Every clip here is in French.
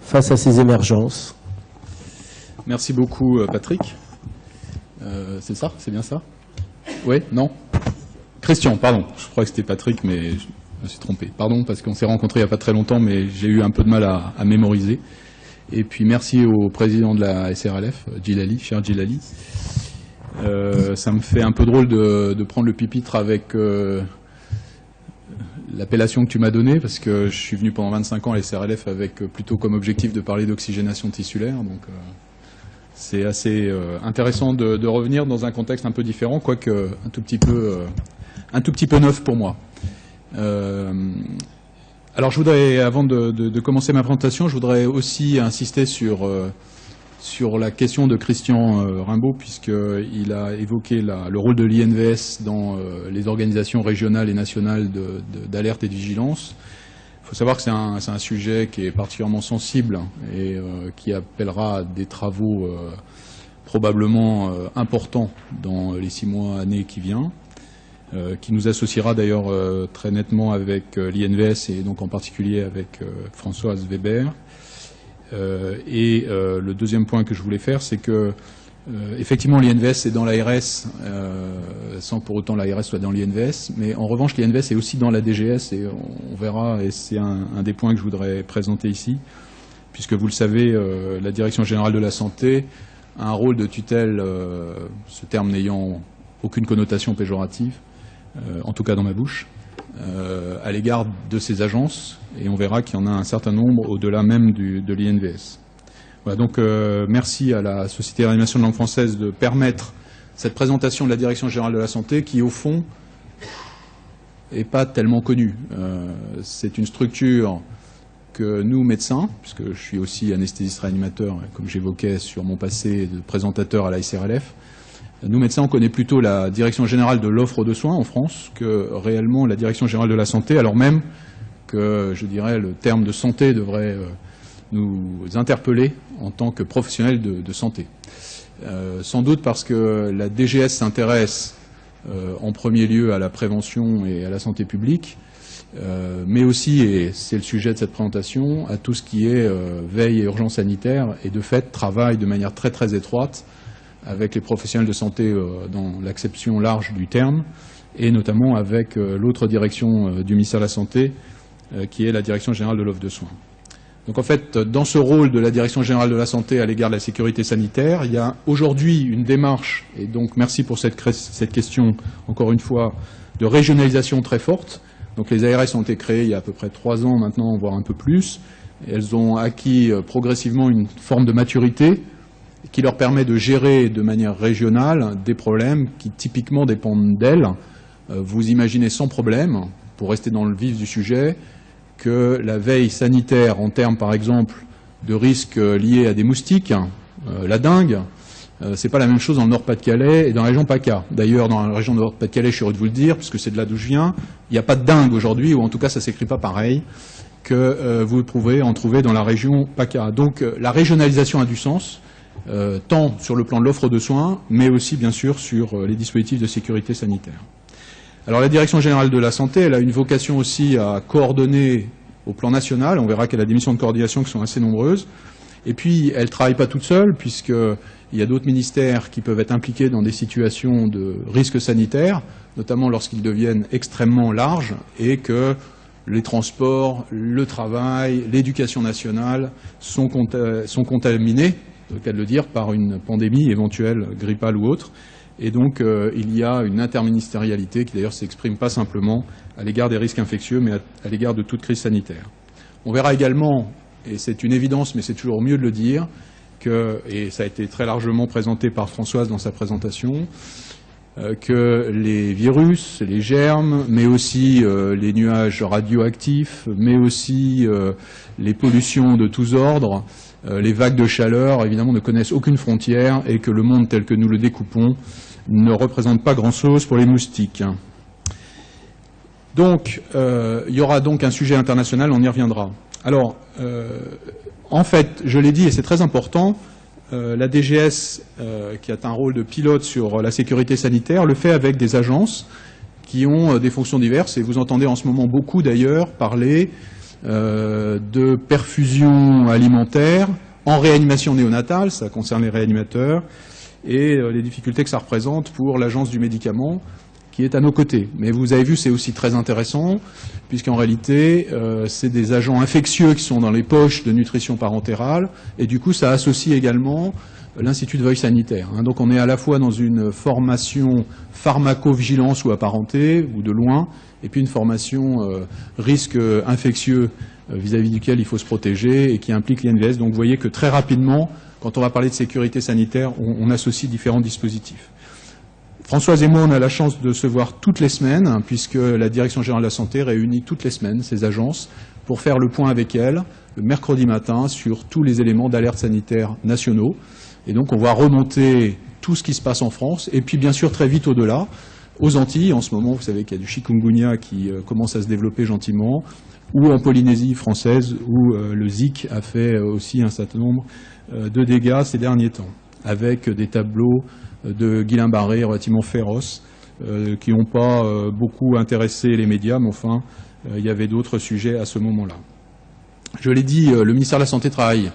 face à ces émergences? Merci beaucoup, Patrick. C'est ça? C'est bien ça? Oui? Non? Christian, pardon. Je crois que c'était Patrick, mais je me suis trompé. Pardon, parce qu'on s'est rencontrés il n'y a pas très longtemps, mais j'ai eu un peu de mal à mémoriser. Et puis merci au président de la SRLF, Djilali, cher Djilali. Ça me fait un peu drôle de prendre le pupitre avec l'appellation que tu m'as donnée, parce que je suis venu pendant 25 ans à la SRLF avec plutôt comme objectif de parler d'oxygénation tissulaire. Donc c'est assez intéressant de revenir dans un contexte un peu différent, quoique un tout petit peu neuf pour moi. Alors je voudrais, avant de commencer ma présentation, je voudrais aussi insister sur la question de Christian Rimbaud, puisqu'il a évoqué le rôle de l'INVS dans les organisations régionales et nationales d'alerte et de vigilance. Il faut savoir que c'est un sujet qui est particulièrement sensible et qui appellera des travaux probablement importants dans les 6 mois, années qui viennent, qui nous associera d'ailleurs très nettement avec l'INVS et donc en particulier avec Françoise Weber. Le deuxième point que je voulais faire, c'est que effectivement l'INVS est dans l'ARS sans que pour autant l'ARS soit dans l'INVS, mais en revanche l'INVS est aussi dans la DGS et on verra, et c'est un des points que je voudrais présenter ici, puisque vous le savez, la Direction Générale de la Santé a un rôle de tutelle, ce terme n'ayant aucune connotation péjorative, en tout cas dans ma bouche, à l'égard de ces agences, et on verra qu'il y en a un certain nombre au-delà même de l'INVS. Voilà, donc merci à la Société de réanimation de langue française de permettre cette présentation de la Direction Générale de la Santé qui, au fond, n'est pas tellement connue. C'est une structure que nous, médecins, puisque je suis aussi anesthésiste réanimateur, comme j'évoquais sur mon passé de présentateur à la SRLF, nous, médecins, on connaît plutôt la Direction Générale de l'offre de soins en France que réellement la Direction Générale de la Santé, alors même que, je dirais, le terme de santé devrait nous interpeller en tant que professionnels de santé. Sans doute parce que la DGS s'intéresse en premier lieu à la prévention et à la santé publique, mais aussi, et c'est le sujet de cette présentation, à tout ce qui est veille et urgence sanitaire, et de fait travaille de manière très très étroite avec les professionnels de santé dans l'acception large du terme, et notamment avec l'autre direction du ministère de la Santé, qui est la Direction Générale de l'offre de soins. Donc en fait, dans ce rôle de la Direction Générale de la Santé à l'égard de la sécurité sanitaire, il y a aujourd'hui une démarche, et donc merci pour cette question, encore une fois, de régionalisation très forte. Donc les ARS ont été créées il y a à peu près 3 ans maintenant, voire un peu plus. Et elles ont acquis progressivement une forme de maturité qui leur permet de gérer de manière régionale des problèmes qui typiquement dépendent d'elles. Vous imaginez sans problème, pour rester dans le vif du sujet, que la veille sanitaire en termes par exemple de risques liés à des moustiques, la dengue, c'est pas la même chose dans le Nord-Pas-de-Calais et dans la région PACA. D'ailleurs, dans la région Nord-Pas-de-Calais, je suis heureux de vous le dire, puisque c'est de là d'où je viens, il n'y a pas de dengue aujourd'hui, ou en tout cas ça ne s'écrit pas pareil, que vous pourrez en trouver dans la région PACA. Donc la régionalisation a du sens, tant sur le plan de l'offre de soins, mais aussi bien sûr sur les dispositifs de sécurité sanitaire. Alors la Direction Générale de la Santé, elle a une vocation aussi à coordonner au plan national. On verra qu'elle a des missions de coordination qui sont assez nombreuses. Et puis, elle ne travaille pas toute seule, puisqu'il y a d'autres ministères qui peuvent être impliqués dans des situations de risques sanitaires, notamment lorsqu'ils deviennent extrêmement larges et que les transports, le travail, l'éducation nationale sont contaminés, c'est le cas de le dire, par une pandémie éventuelle, grippale ou autre. Et donc, il y a une interministérialité qui d'ailleurs s'exprime pas simplement à l'égard des risques infectieux, mais à l'égard de toute crise sanitaire. On verra également, et c'est une évidence, mais c'est toujours mieux de le dire, et ça a été très largement présenté par Françoise dans sa présentation, que les virus, les germes, mais aussi les nuages radioactifs, mais aussi les pollutions de tous ordres, les vagues de chaleur, évidemment, ne connaissent aucune frontière et que le monde tel que nous le découpons ne représente pas grand-chose pour les moustiques. Donc, il y aura donc un sujet international, on y reviendra. Alors, en fait, je l'ai dit, et c'est très important, la DGS, qui a un rôle de pilote sur la sécurité sanitaire, le fait avec des agences qui ont des fonctions diverses, et vous entendez en ce moment beaucoup d'ailleurs parler de perfusion alimentaire, en réanimation néonatale, ça concerne les réanimateurs, et les difficultés que ça représente pour l'agence du médicament, qui est à nos côtés. Mais vous avez vu, c'est aussi très intéressant, puisqu'en réalité, c'est des agents infectieux qui sont dans les poches de nutrition parentérale, et du coup, ça associe également l'Institut de veille sanitaire. Donc on est à la fois dans une formation pharmacovigilance ou apparentée, ou de loin, et puis une formation risque infectieux vis-à-vis duquel il faut se protéger, et qui implique l'INVS. Donc vous voyez que très rapidement, quand on va parler de sécurité sanitaire, on associe différents dispositifs. Françoise et moi, on a la chance de se voir toutes les semaines, puisque la Direction générale de la santé réunit toutes les semaines ces agences pour faire le point avec elles, le mercredi matin, sur tous les éléments d'alerte sanitaire nationaux. Et donc, on va remonter tout ce qui se passe en France, et puis bien sûr, très vite au-delà, aux Antilles. En ce moment, vous savez qu'il y a du chikungunya qui commence à se développer gentiment, ou en Polynésie française, où le Zika a fait aussi un certain nombre de dégâts ces derniers temps, avec des tableaux de Guillain-Barré relativement féroces, qui n'ont pas beaucoup intéressé les médias, mais enfin, il y avait d'autres sujets à ce moment-là. Je l'ai dit, le ministère de la Santé travaille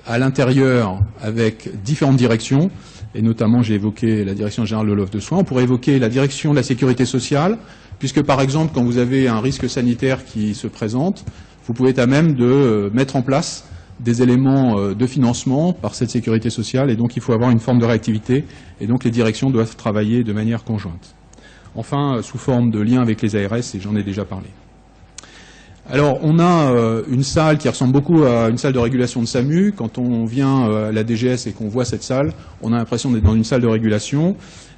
à l'intérieur avec différentes directions, et notamment j'ai évoqué la direction générale de l'offre de soins. On pourrait évoquer la direction de la sécurité sociale, puisque par exemple, quand vous avez un risque sanitaire qui se présente, vous pouvez être à même de mettre en place des éléments de financement par cette sécurité sociale, et donc il faut avoir une forme de réactivité, et donc les directions doivent travailler de manière conjointe. Enfin, sous forme de lien avec les ARS, et j'en ai déjà parlé. Alors, on a une salle qui ressemble beaucoup à une salle de régulation de SAMU. Quand on vient à la DGS et qu'on voit cette salle, on a l'impression d'être dans une salle de régulation.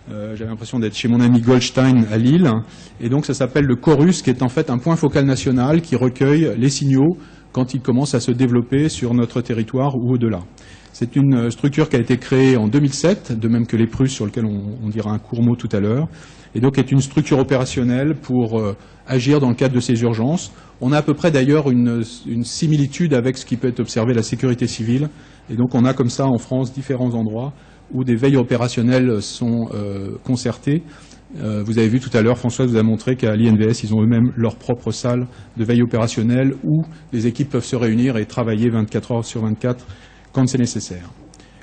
J'avais l'impression d'être chez mon ami Goldstein à Lille. Et donc, ça s'appelle le Chorus, qui est en fait un point focal national qui recueille les signaux quand ils commencent à se développer sur notre territoire ou au-delà. C'est une structure qui a été créée en 2007, de même que les Prus, sur lequel on dira un court mot tout à l'heure, et donc est une structure opérationnelle pour agir dans le cadre de ces urgences. On a à peu près d'ailleurs une similitude avec ce qui peut être observé à la sécurité civile, et donc on a comme ça en France différents endroits où des veilles opérationnelles sont concertées. Vous avez vu tout à l'heure, Françoise vous a montré qu'à l'INVS, ils ont eux-mêmes leur propre salle de veille opérationnelle où les équipes peuvent se réunir et travailler 24 heures sur 24 quand c'est nécessaire.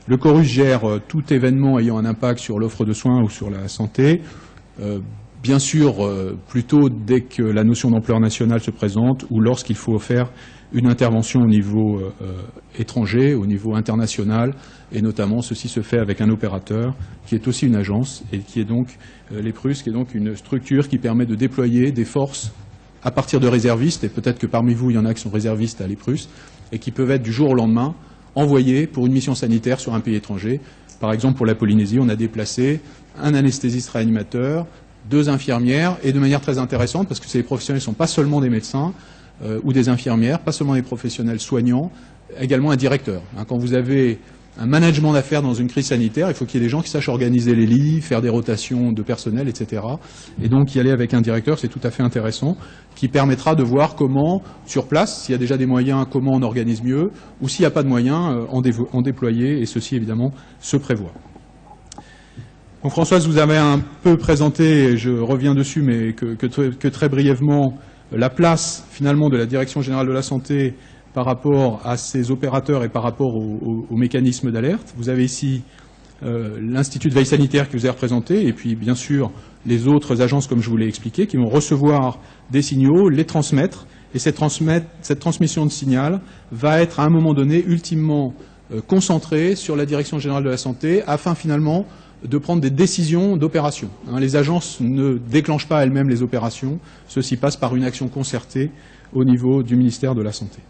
Le Chorus gère tout événement ayant un impact sur l'offre de soins ou sur la santé. Bien sûr, plutôt dès que la notion d'ampleur nationale se présente ou lorsqu'il faut faire une intervention au niveau étranger, au niveau international, et notamment ceci se fait avec un opérateur qui est aussi une agence et qui est donc les Prus, qui est donc une structure qui permet de déployer des forces à partir de réservistes, et peut-être que parmi vous il y en a qui sont réservistes à l'EPRUS, et qui peuvent être du jour au lendemain envoyés pour une mission sanitaire sur un pays étranger. Par exemple, pour la Polynésie, on a déplacé un anesthésiste réanimateur, 2 infirmières, et de manière très intéressante, parce que ces professionnels ne sont pas seulement des médecins ou des infirmières, pas seulement des professionnels soignants, également un directeur. Quand vous avez un management d'affaires dans une crise sanitaire, il faut qu'il y ait des gens qui sachent organiser les lits, faire des rotations de personnel, etc. Et donc y aller avec un directeur, c'est tout à fait intéressant, qui permettra de voir comment, sur place, s'il y a déjà des moyens, comment on organise mieux, ou s'il n'y a pas de moyens, en déployer, et ceci évidemment se prévoit. Donc Françoise vous avez un peu présenté, et je reviens dessus, mais que très brièvement, la place finalement de la Direction générale de la santé par rapport à ces opérateurs et par rapport aux mécanismes d'alerte. Vous avez ici l'Institut de veille sanitaire qui vous est représenté, et puis bien sûr les autres agences, comme je vous l'ai expliqué, qui vont recevoir des signaux, les transmettre, et cette transmission de signal va être à un moment donné ultimement concentrée sur la Direction générale de la santé, afin finalement de prendre des décisions d'opération. Les agences ne déclenchent pas elles-mêmes les opérations, ceci passe par une action concertée au niveau du ministère de la Santé.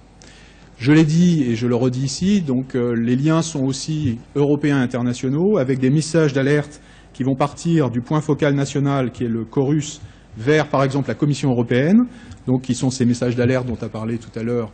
Je l'ai dit et je le redis ici, donc les liens sont aussi européens et internationaux, avec des messages d'alerte qui vont partir du point focal national qui est le Chorus vers par exemple la Commission européenne, donc qui sont ces messages d'alerte dont a parlé tout à l'heure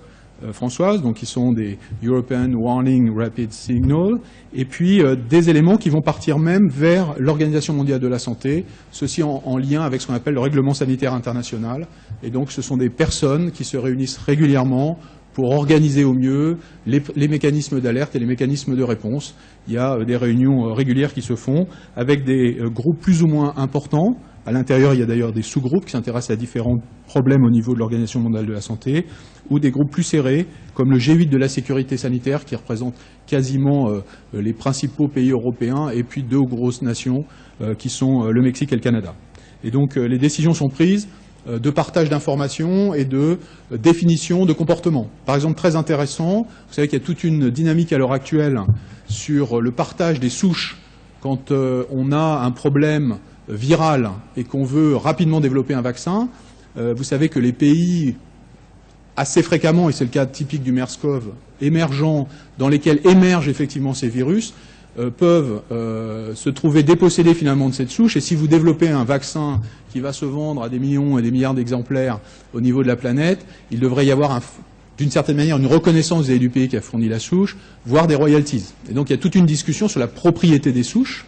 Françoise, donc qui sont des European Warning Rapid Signal, et puis des éléments qui vont partir même vers l'Organisation mondiale de la santé, ceci en lien avec ce qu'on appelle le règlement sanitaire international, et donc ce sont des personnes qui se réunissent régulièrement pour organiser au mieux les mécanismes d'alerte et les mécanismes de réponse. Il y a des réunions régulières qui se font avec des groupes plus ou moins importants, À l'intérieur, il y a d'ailleurs des sous-groupes qui s'intéressent à différents problèmes au niveau de l'Organisation mondiale de la santé, ou des groupes plus serrés, comme le G8 de la sécurité sanitaire, qui représente quasiment les principaux pays européens, et puis 2 grosses nations, qui sont le Mexique et le Canada. Et donc, les décisions sont prises de partage d'informations et de définition de comportements. Par exemple, très intéressant, vous savez qu'il y a toute une dynamique à l'heure actuelle sur le partage des souches quand on a un problème viral et qu'on veut rapidement développer un vaccin. Vous savez que les pays assez fréquemment, et c'est le cas typique du MERS-CoV, émergents, dans lesquels émergent effectivement ces virus, peuvent se trouver dépossédés finalement de cette souche. Et si vous développez un vaccin qui va se vendre à des millions et des milliards d'exemplaires au niveau de la planète, il devrait y avoir d'une certaine manière une reconnaissance vis-à-vis du pays qui a fourni la souche, voire des royalties. Et donc il y a toute une discussion sur la propriété des souches,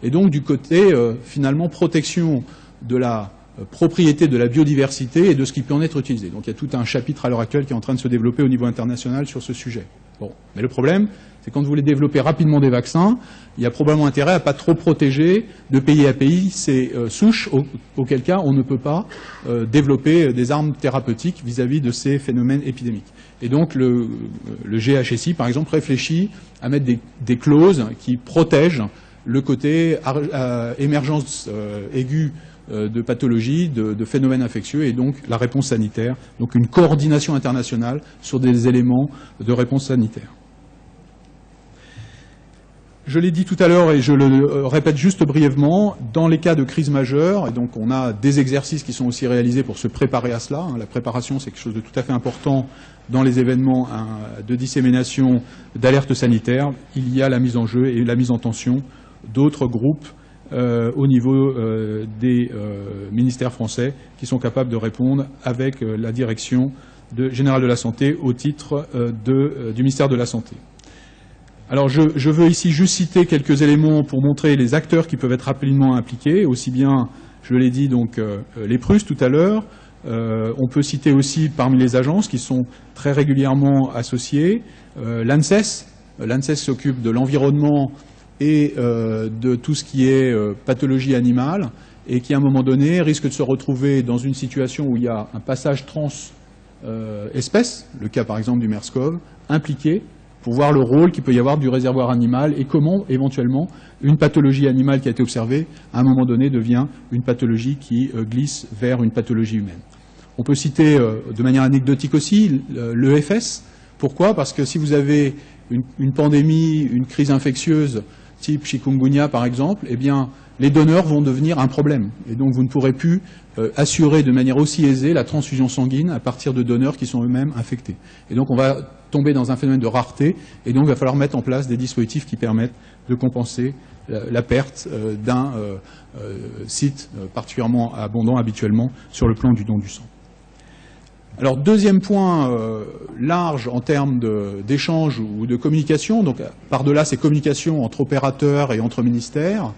et donc du côté finalement protection de la propriété de la biodiversité et de ce qui peut en être utilisé. Donc il y a tout un chapitre à l'heure actuelle qui est en train de se développer au niveau international sur ce sujet. Bon. Mais le problème, c'est quand vous voulez développer rapidement des vaccins, il y a probablement intérêt à ne pas trop protéger de pays à pays ces souches, auquel cas on ne peut pas développer des armes thérapeutiques vis-à-vis de ces phénomènes épidémiques. Et donc le GHSI, par exemple, réfléchit à mettre des clauses qui protègent le côté émergence aiguë de pathologies, de phénomènes infectieux, et donc la réponse sanitaire, donc une coordination internationale sur des éléments de réponse sanitaire. Je l'ai dit tout à l'heure et je le répète juste brièvement, dans les cas de crise majeure, et donc on a des exercices qui sont aussi réalisés pour se préparer à cela, la préparation c'est quelque chose de tout à fait important dans les événements de dissémination d'alerte sanitaire, il y a la mise en jeu et la mise en tension d'autres groupes au niveau des ministères français qui sont capables de répondre avec la direction générale de la santé au titre du ministère de la Santé. Alors je veux ici juste citer quelques éléments pour montrer les acteurs qui peuvent être rapidement impliqués, aussi bien, je l'ai dit, donc les Prus tout à l'heure. On peut citer aussi parmi les agences qui sont très régulièrement associées, l'ANSES. L'ANSES s'occupe de l'environnement et de tout ce qui est pathologie animale, et qui à un moment donné risque de se retrouver dans une situation où il y a un passage trans-espèce, le cas par exemple du MERS-CoV, impliqué, pour voir le rôle qu'il peut y avoir du réservoir animal et comment éventuellement une pathologie animale qui a été observée à un moment donné devient une pathologie qui glisse vers une pathologie humaine. On peut citer de manière anecdotique aussi l'EFS. Pourquoi? Parce que si vous avez une pandémie, une crise infectieuse type chikungunya par exemple, eh bien les donneurs vont devenir un problème. Et donc vous ne pourrez plus assurer de manière aussi aisée la transfusion sanguine à partir de donneurs qui sont eux-mêmes infectés. Et donc on va tomber dans un phénomène de rareté, et donc il va falloir mettre en place des dispositifs qui permettent de compenser la perte d'un site particulièrement abondant habituellement sur le plan du don du sang. Alors deuxième point large en termes d'échange ou de communication, donc par-delà ces communications entre opérateurs et entre ministères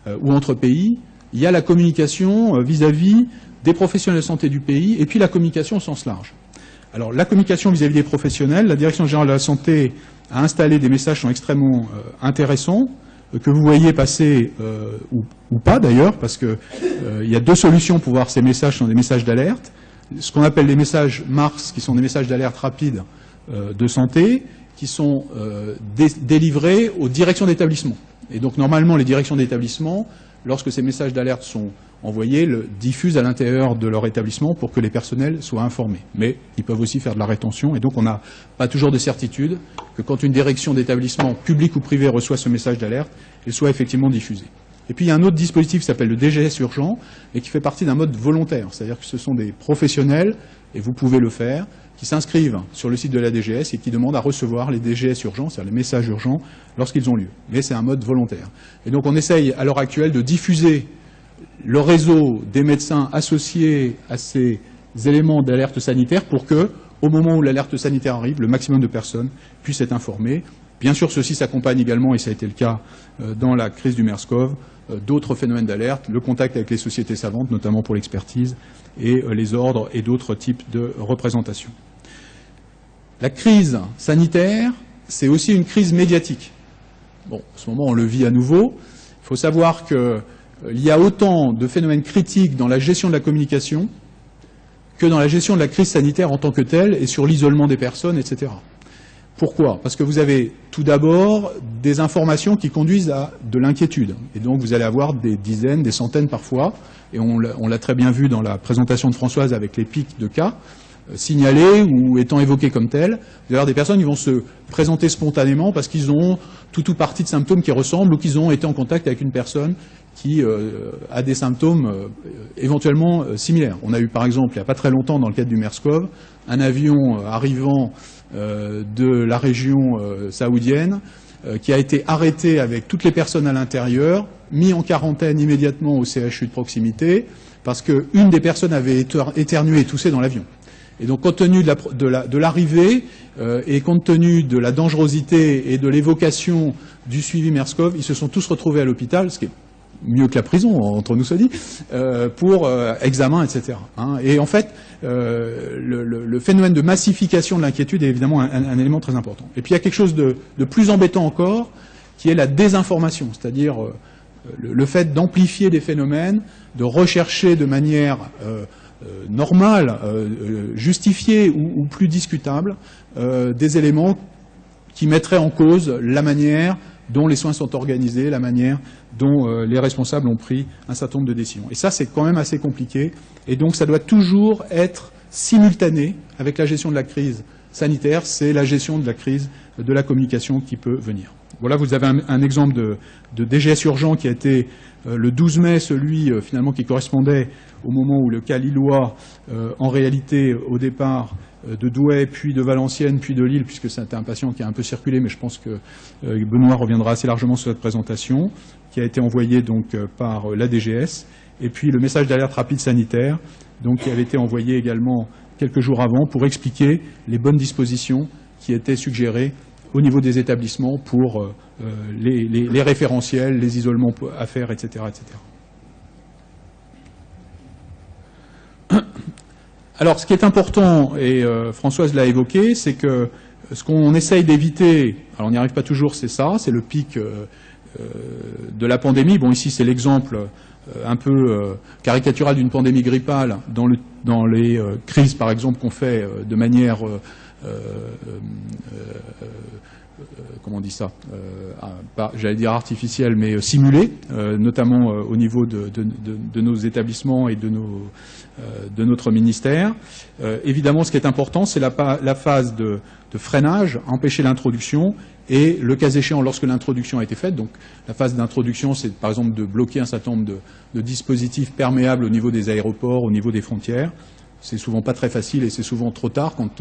ou entre pays, il y a la communication vis-à-vis des professionnels de santé du pays et puis la communication au sens large. Alors la communication vis-à-vis des professionnels, la Direction générale de la santé a installé des messages qui sont extrêmement intéressants, que vous voyez passer ou pas d'ailleurs, parce que il y a 2 solutions pour voir ces messages, sont des messages d'alerte. Ce qu'on appelle les messages MARS, qui sont des messages d'alerte rapide de santé, qui sont délivrés aux directions d'établissement. Et donc normalement les directions d'établissement, lorsque ces messages d'alerte sont envoyés, le diffusent à l'intérieur de leur établissement pour que les personnels soient informés. Mais ils peuvent aussi faire de la rétention, et donc on n'a pas toujours de certitude que quand une direction d'établissement public ou privé reçoit ce message d'alerte, il soit effectivement diffusé. Et puis il y a un autre dispositif qui s'appelle le DGS urgent, et qui fait partie d'un mode volontaire, c'est-à-dire que ce sont des professionnels, et vous pouvez le faire, qui s'inscrivent sur le site de la DGS et qui demandent à recevoir les DGS urgents, c'est-à-dire les messages urgents, lorsqu'ils ont lieu. Mais c'est un mode volontaire. Et donc on essaye à l'heure actuelle de diffuser le réseau des médecins associés à ces éléments d'alerte sanitaire pour que, au moment où l'alerte sanitaire arrive, le maximum de personnes puissent être informées. Bien sûr, ceci s'accompagne également, et ça a été le cas dans la crise du MERS-CoV, d'autres phénomènes d'alerte, le contact avec les sociétés savantes, notamment pour l'expertise, et les ordres et d'autres types de représentations. La crise sanitaire, c'est aussi une crise médiatique. Bon, en ce moment, on le vit à nouveau. Il faut savoir que il y a autant de phénomènes critiques dans la gestion de la communication que dans la gestion de la crise sanitaire en tant que telle et sur l'isolement des personnes, etc. Pourquoi? Parce que vous avez tout d'abord des informations qui conduisent à de l'inquiétude. Et donc vous allez avoir des dizaines, des centaines parfois, et on l'a très bien vu dans la présentation de Françoise avec les pics de cas, signalés ou étant évoqués comme tels. Vous allez avoir des personnes qui vont se présenter spontanément parce qu'ils ont tout ou partie de symptômes qui ressemblent ou qu'ils ont été en contact avec une personne qui a des symptômes éventuellement similaires. On a eu par exemple, il n'y a pas très longtemps, dans le cadre du MERS-CoV, un avion arrivant de la région saoudienne qui a été arrêté avec toutes les personnes à l'intérieur, mis en quarantaine immédiatement au CHU de proximité, parce qu'une des personnes avait éternué et toussé dans l'avion. Et donc, compte tenu de l'arrivée et compte tenu de la dangerosité et de l'évocation du suivi MERS-CoV, ils se sont tous retrouvés à l'hôpital, ce qui est mieux que la prison, entre nous soit dit, pour examen, etc. Et en fait, le phénomène de massification de l'inquiétude est évidemment un élément très important. Et puis il y a quelque chose de plus embêtant encore, qui est la désinformation, c'est-à-dire le fait d'amplifier des phénomènes, de rechercher de manière normale, justifiée ou plus discutable, des éléments qui mettraient en cause la manière dont les soins sont organisés, la manière dont les responsables ont pris un certain nombre de décisions. Et ça, c'est quand même assez compliqué. Et donc, ça doit toujours être simultané avec la gestion de la crise sanitaire. C'est la gestion de la crise de la communication qui peut venir. Voilà, vous avez un exemple de DGS urgent qui a été le 12 mai, celui finalement qui correspondait au moment où le cas lillois, en réalité, au départ, de Douai, puis de Valenciennes, puis de Lille, puisque c'était un patient qui a un peu circulé, mais je pense que Benoît reviendra assez largement sur cette présentation, qui a été envoyé donc par la DGS, et puis le message d'alerte rapide sanitaire, donc qui avait été envoyé également quelques jours avant pour expliquer les bonnes dispositions qui étaient suggérées au niveau des établissements pour les référentiels, les isolements à faire, etc., etc. Alors, ce qui est important, et Françoise l'a évoqué, c'est que ce qu'on essaye d'éviter, alors on n'y arrive pas toujours, c'est ça, c'est le pic de la pandémie. Bon, ici, c'est l'exemple un peu caricatural d'une pandémie grippale dans les crises, par exemple, qu'on fait de manière comment on dit ça, j'allais dire artificielle, mais simulée, notamment au niveau de nos établissements et de notre ministère. Évidemment, ce qui est important, c'est la phase de freinage, empêcher l'introduction, et le cas échéant, lorsque l'introduction a été faite, donc la phase d'introduction, c'est par exemple de bloquer un certain nombre de dispositifs perméables au niveau des aéroports, au niveau des frontières. C'est souvent pas très facile et c'est souvent trop tard quand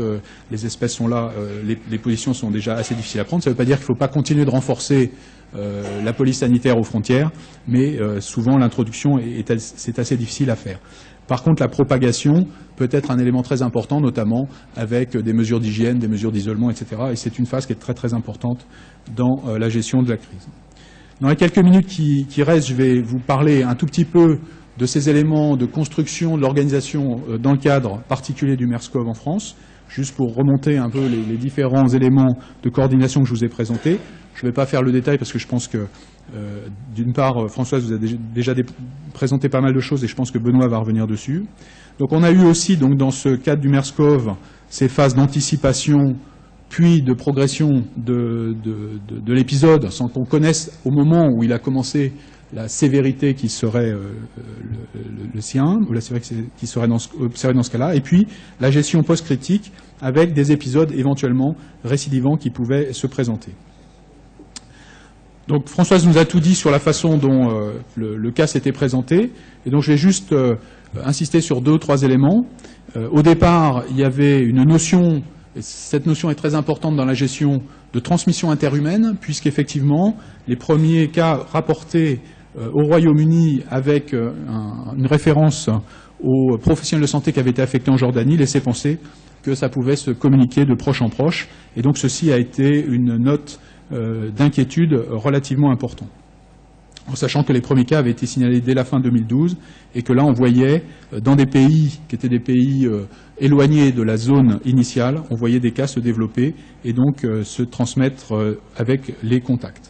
les espèces sont là, les positions sont déjà assez difficiles à prendre. Ça ne veut pas dire qu'il ne faut pas continuer de renforcer la police sanitaire aux frontières, mais souvent l'introduction c'est assez difficile à faire. Par contre, la propagation peut être un élément très important, notamment avec des mesures d'hygiène, des mesures d'isolement, etc. Et c'est une phase qui est très très importante dans la gestion de la crise. Dans les quelques minutes qui restent, je vais vous parler un tout petit peu de ces éléments de construction de l'organisation dans le cadre particulier du MERS-CoV en France, juste pour remonter un peu les différents éléments de coordination que je vous ai présentés. Je ne vais pas faire le détail parce que je pense que, d'une part, Françoise vous a déjà présenté pas mal de choses et je pense que Benoît va revenir dessus. Donc on a eu aussi, donc, dans ce cadre du MERS-CoV, ces phases d'anticipation puis de progression de l'épisode, sans qu'on connaisse au moment où il a commencé la sévérité qui serait le sien, ou la sévérité qui serait observée dans ce cas-là, et puis la gestion post-critique avec des épisodes éventuellement récidivants qui pouvaient se présenter. Donc Françoise nous a tout dit sur la façon dont le cas s'était présenté, et donc je vais juste insister sur 2 ou 3 éléments. Au départ, il y avait une notion, et cette notion est très importante dans la gestion de transmission interhumaine, puisqu'effectivement, les premiers cas rapportés au Royaume-Uni avec une référence aux professionnels de santé qui avaient été affectés en Jordanie laissait penser que ça pouvait se communiquer de proche en proche. Et donc ceci a été une note d'inquiétude relativement importante. En sachant que les premiers cas avaient été signalés dès la fin 2012 et que là on voyait dans des pays qui étaient des pays éloignés de la zone initiale, on voyait des cas se développer et donc se transmettre avec les contacts.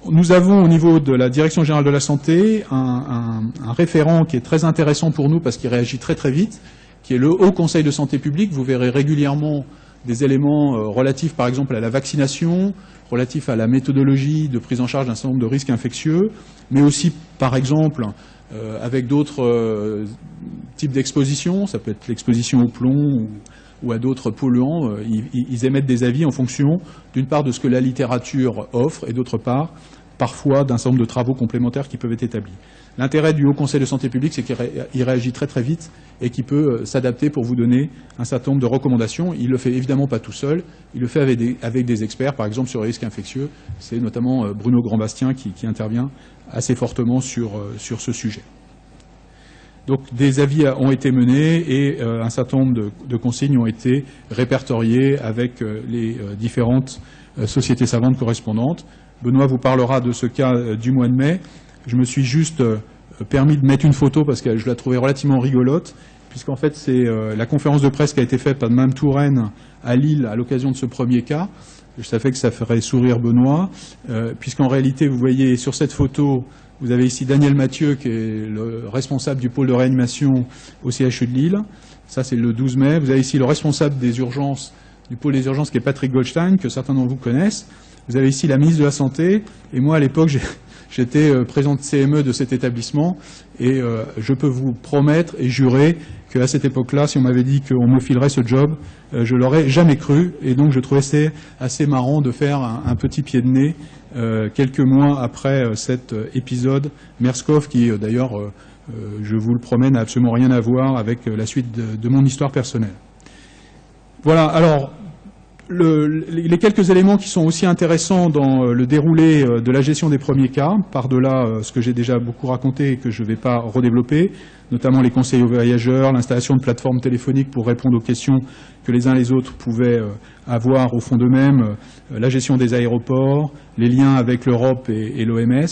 Nous avons au niveau de la Direction générale de la santé un référent qui est très intéressant pour nous parce qu'il réagit très très vite, qui est le Haut Conseil de santé publique. Vous verrez régulièrement des éléments relatifs par exemple à la vaccination, relatifs à la méthodologie de prise en charge d'un certain nombre de risques infectieux, mais aussi par exemple avec d'autres types d'expositions, ça peut être l'exposition au plomb ou à d'autres polluants, ils émettent des avis en fonction, d'une part, de ce que la littérature offre, et d'autre part, parfois, d'un certain nombre de travaux complémentaires qui peuvent être établis. L'intérêt du Haut Conseil de santé publique, c'est qu'il réagit très très vite et qu'il peut s'adapter pour vous donner un certain nombre de recommandations. Il ne le fait évidemment pas tout seul, il le fait avec des experts, par exemple sur les risques infectieux. C'est notamment Bruno Grandbastien qui intervient assez fortement sur ce sujet. Donc des avis ont été menés et un certain nombre de consignes ont été répertoriées avec les différentes sociétés savantes correspondantes. Benoît vous parlera de ce cas du mois de mai. Je me suis juste permis de mettre une photo parce que je la trouvais relativement rigolote, puisqu'en fait c'est la conférence de presse qui a été faite par Mme Touraine à Lille à l'occasion de ce premier cas. Je savais que ça ferait sourire Benoît, puisqu'en réalité, vous voyez sur cette photo, vous avez ici Daniel Mathieu, qui est le responsable du pôle de réanimation au CHU de Lille. Ça, c'est le 12 mai. Vous avez ici le responsable des urgences, du pôle des urgences, qui est Patrick Goldstein, que certains d'entre vous connaissent. Vous avez ici la ministre de la Santé. Et moi, à l'époque, j'étais président de CME de cet établissement. Et je peux vous promettre et jurer qu'à cette époque-là, si on m'avait dit qu'on me filerait ce job, je l'aurais jamais cru. Et donc, je trouvais c'est assez marrant de faire un petit pied de nez quelques mois après cet épisode Merskov, qui d'ailleurs, je vous le promets, n'a absolument rien à voir avec la suite de mon histoire personnelle. Voilà, alors, les quelques éléments qui sont aussi intéressants dans le déroulé de la gestion des premiers cas, par-delà ce que j'ai déjà beaucoup raconté et que je ne vais pas redévelopper, notamment les conseils aux voyageurs, l'installation de plateformes téléphoniques pour répondre aux questions que les uns et les autres pouvaient avoir au fond d'eux-mêmes, la gestion des aéroports, les liens avec l'Europe et l'OMS.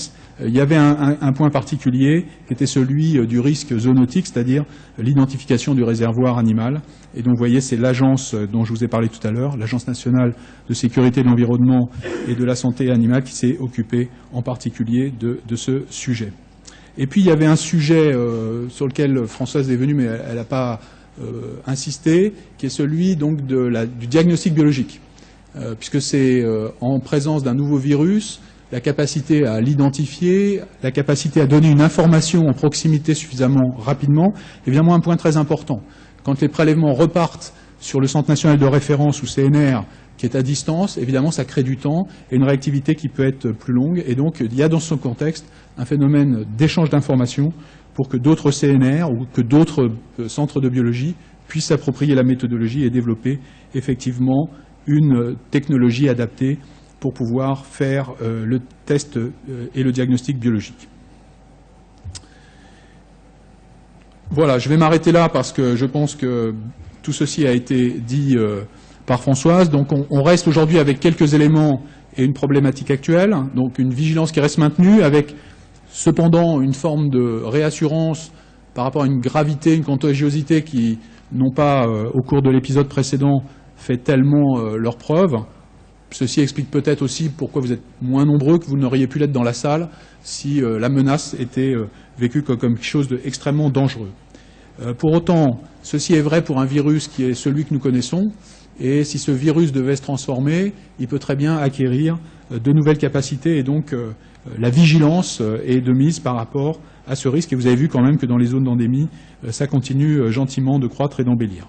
Il y avait un point particulier qui était celui du risque zoonotique, c'est-à-dire l'identification du réservoir animal. Et donc, vous voyez, c'est l'agence dont je vous ai parlé tout à l'heure, l'Agence nationale de sécurité de l'environnement et de la santé animale, qui s'est occupée en particulier de ce sujet. Et puis, il y avait un sujet sur lequel Françoise est venue, mais elle n'a pas insisté, qui est celui donc du diagnostic biologique. Puisque c'est en présence d'un nouveau virus, la capacité à l'identifier, la capacité à donner une information en proximité suffisamment rapidement, est évidemment un point très important. Quand les prélèvements repartent sur le Centre national de référence ou CNR, qui est à distance, évidemment ça crée du temps et une réactivité qui peut être plus longue. Et donc il y a dans ce contexte un phénomène d'échange d'informations pour que d'autres CNR ou que d'autres centres de biologie puissent s'approprier la méthodologie et développer effectivement une technologie adaptée pour pouvoir faire le test et le diagnostic biologique. Voilà, je vais m'arrêter là parce que je pense que tout ceci a été dit par Françoise. Donc on reste aujourd'hui avec quelques éléments et une problématique actuelle, donc une vigilance qui reste maintenue, avec cependant une forme de réassurance par rapport à une gravité, une contagiosité qui n'ont pas, au cours de l'épisode précédent, fait tellement leur preuve. Ceci explique peut-être aussi pourquoi vous êtes moins nombreux que vous n'auriez pu l'être dans la salle si la menace était vécue comme quelque chose d'extrêmement dangereux. Pour autant, ceci est vrai pour un virus qui est celui que nous connaissons, et si ce virus devait se transformer, il peut très bien acquérir de nouvelles capacités, et donc la vigilance est de mise par rapport à ce risque, et vous avez vu quand même que dans les zones d'endémie, ça continue gentiment de croître et d'embellir.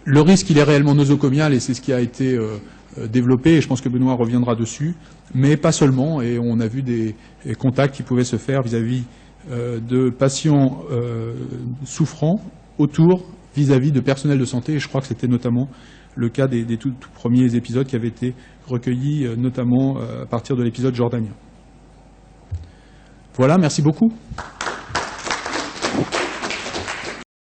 Le risque, il est réellement nosocomial, et c'est ce qui a été développé, et je pense que Benoît reviendra dessus, mais pas seulement, et on a vu des contacts qui pouvaient se faire vis-à-vis de patients souffrants autour vis-à-vis de personnel de santé, et je crois que c'était notamment le cas des tout premiers épisodes qui avaient été recueillis, notamment à partir de l'épisode jordanien. Voilà, merci beaucoup.